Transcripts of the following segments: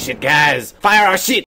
shit, guys. Fire our shit.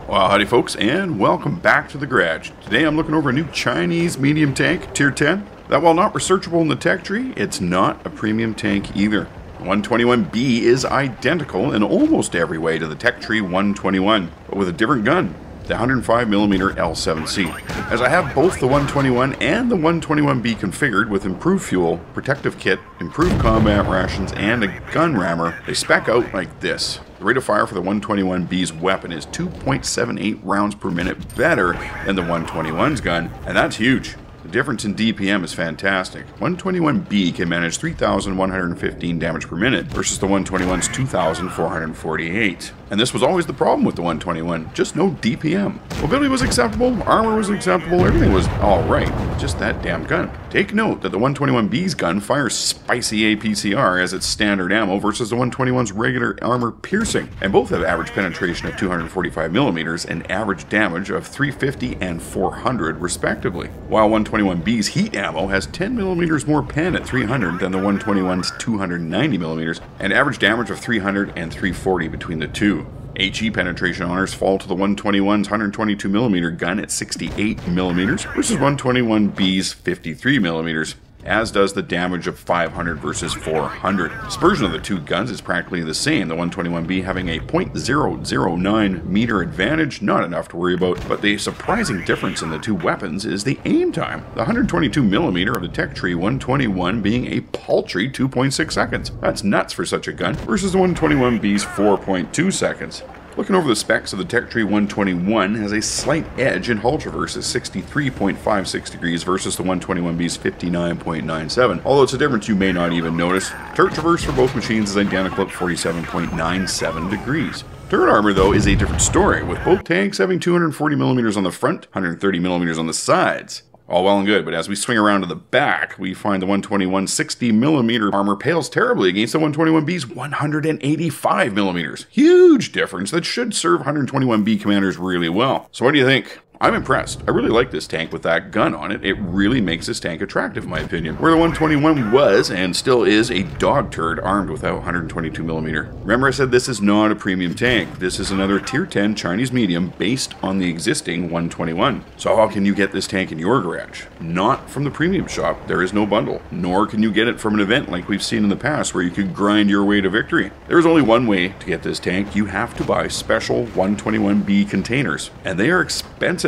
Well, howdy folks, and welcome back to the garage. Today I'm looking over a new Chinese medium tank, tier 10, that while not researchable in the tech tree, it's not a premium tank either. The 121B is identical in almost every way to the tech tree 121, but with a different gun, the 105mm L7C. As I have both the 121 and the 121B configured with improved fuel, protective kit, improved combat rations, and a gun rammer, they spec out like this. The rate of fire for the 121B's weapon is 2.78 rounds per minute better than the 121's gun, and that's huge. The difference in DPM is fantastic. 121B can manage 3,115 damage per minute versus the 121's 2,448. And this was always the problem with the 121, just no DPM. Mobility was acceptable, armor was acceptable, everything was alright, just that damn gun. Take note that the 121B's gun fires spicy APCR as its standard ammo versus the 121's regular armor piercing, and both have average penetration of 245mm and average damage of 350 and 400 respectively, while 121B's heat ammo has 10mm more pen at 300 than the 121's 290mm, and average damage of 300 and 340 between the two. HE penetration honors fall to the 121's 122mm gun at 68mm versus 121B's 53mm, as does the damage of 500 versus 400. Dispersion of the two guns is practically the same, the 121B having a .009 meter advantage, not enough to worry about, but the surprising difference in the two weapons is the aim time. The 122mm of the tech tree 121 being a paltry 2.6 seconds. That's nuts for such a gun, versus the 121B's 4.2 seconds. Looking over the specs of the Tech Tree 121 has a slight edge in hull traverse at 63.56 degrees versus the 121B's 59.97, although it's a difference you may not even notice. Turret traverse for both machines is identical at 47.97 degrees. Turret armor, though, is a different story, with both tanks having 240mm on the front, 130mm on the sides. All well and good, but as we swing around to the back, we find the 121's 60mm armor pales terribly against the 121B's 185mm. Huge difference that should serve 121B commanders really well. So what do you think? I'm impressed. I really like this tank with that gun on it. It really makes this tank attractive in my opinion. Where the 121 was, and still is, a dog turd armed without 122mm. Remember I said this is not a premium tank. This is another tier 10 Chinese medium based on the existing 121. So how can you get this tank in your garage? Not from the premium shop. There is no bundle. Nor can you get it from an event like we've seen in the past where you could grind your way to victory. There's only one way to get this tank. You have to buy special 121B containers. And they are expensive.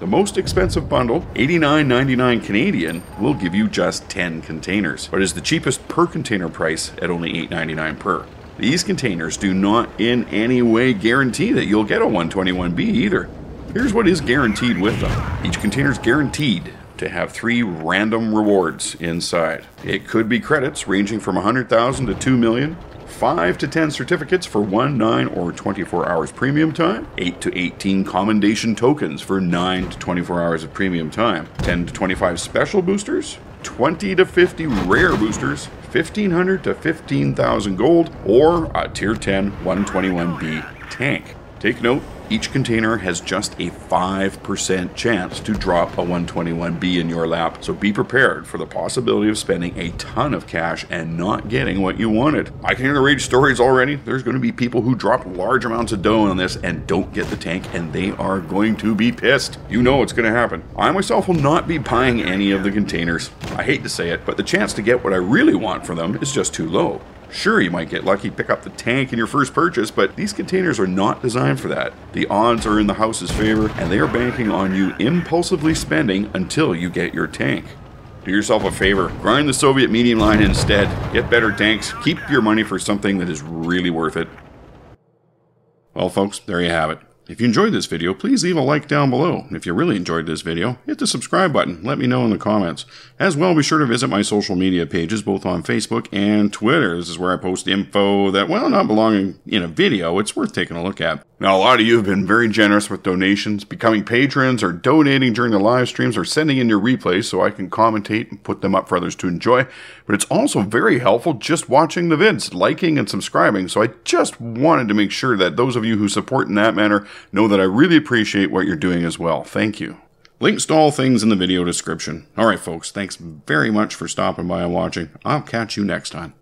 The most expensive bundle, $89.99 Canadian, will give you just 10 containers, but is the cheapest per container price at only $8.99 per. These containers do not in any way guarantee that you'll get a 121B either. Here's what is guaranteed with them. Each container is guaranteed to have 3 random rewards inside. It could be credits ranging from 100,000 to 2 million, 5 to 10 certificates for 1, 9, or 24 hours premium time, 8 to 18 commendation tokens for 9 to 24 hours of premium time, 10 to 25 special boosters, 20 to 50 rare boosters, 1,500 to 15,000 gold, or a tier 10 121B tank. Take note, each container has just a 5% chance to drop a 121B in your lap, so be prepared for the possibility of spending a ton of cash and not getting what you wanted. I can hear the rage stories already. There's going to be people who drop large amounts of dough on this and don't get the tank, and they are going to be pissed. You know it's going to happen. I myself will not be buying any of the containers. I hate to say it, but the chance to get what I really want from them is just too low. Sure, you might get lucky, pick up the tank in your first purchase, but these containers are not designed for that. The odds are in the house's favor, and they are banking on you impulsively spending until you get your tank. Do yourself a favor, grind the Soviet medium line instead, get better tanks, keep your money for something that is really worth it. Well folks, there you have it. If you enjoyed this video, please leave a like down below. If you really enjoyed this video, hit the subscribe button. Let me know in the comments. As well, be sure to visit my social media pages, both on Facebook and Twitter. This is where I post info that, well, not belonging in a video, it's worth taking a look at. Now, a lot of you have been very generous with donations, becoming patrons, or donating during the live streams, or sending in your replays so I can commentate and put them up for others to enjoy. But it's also very helpful just watching the vids, liking and subscribing. So I just wanted to make sure that those of you who support in that manner know that I really appreciate what you're doing as well. Thank you. Links to all things in the video description. Alright folks, thanks very much for stopping by and watching. I'll catch you next time.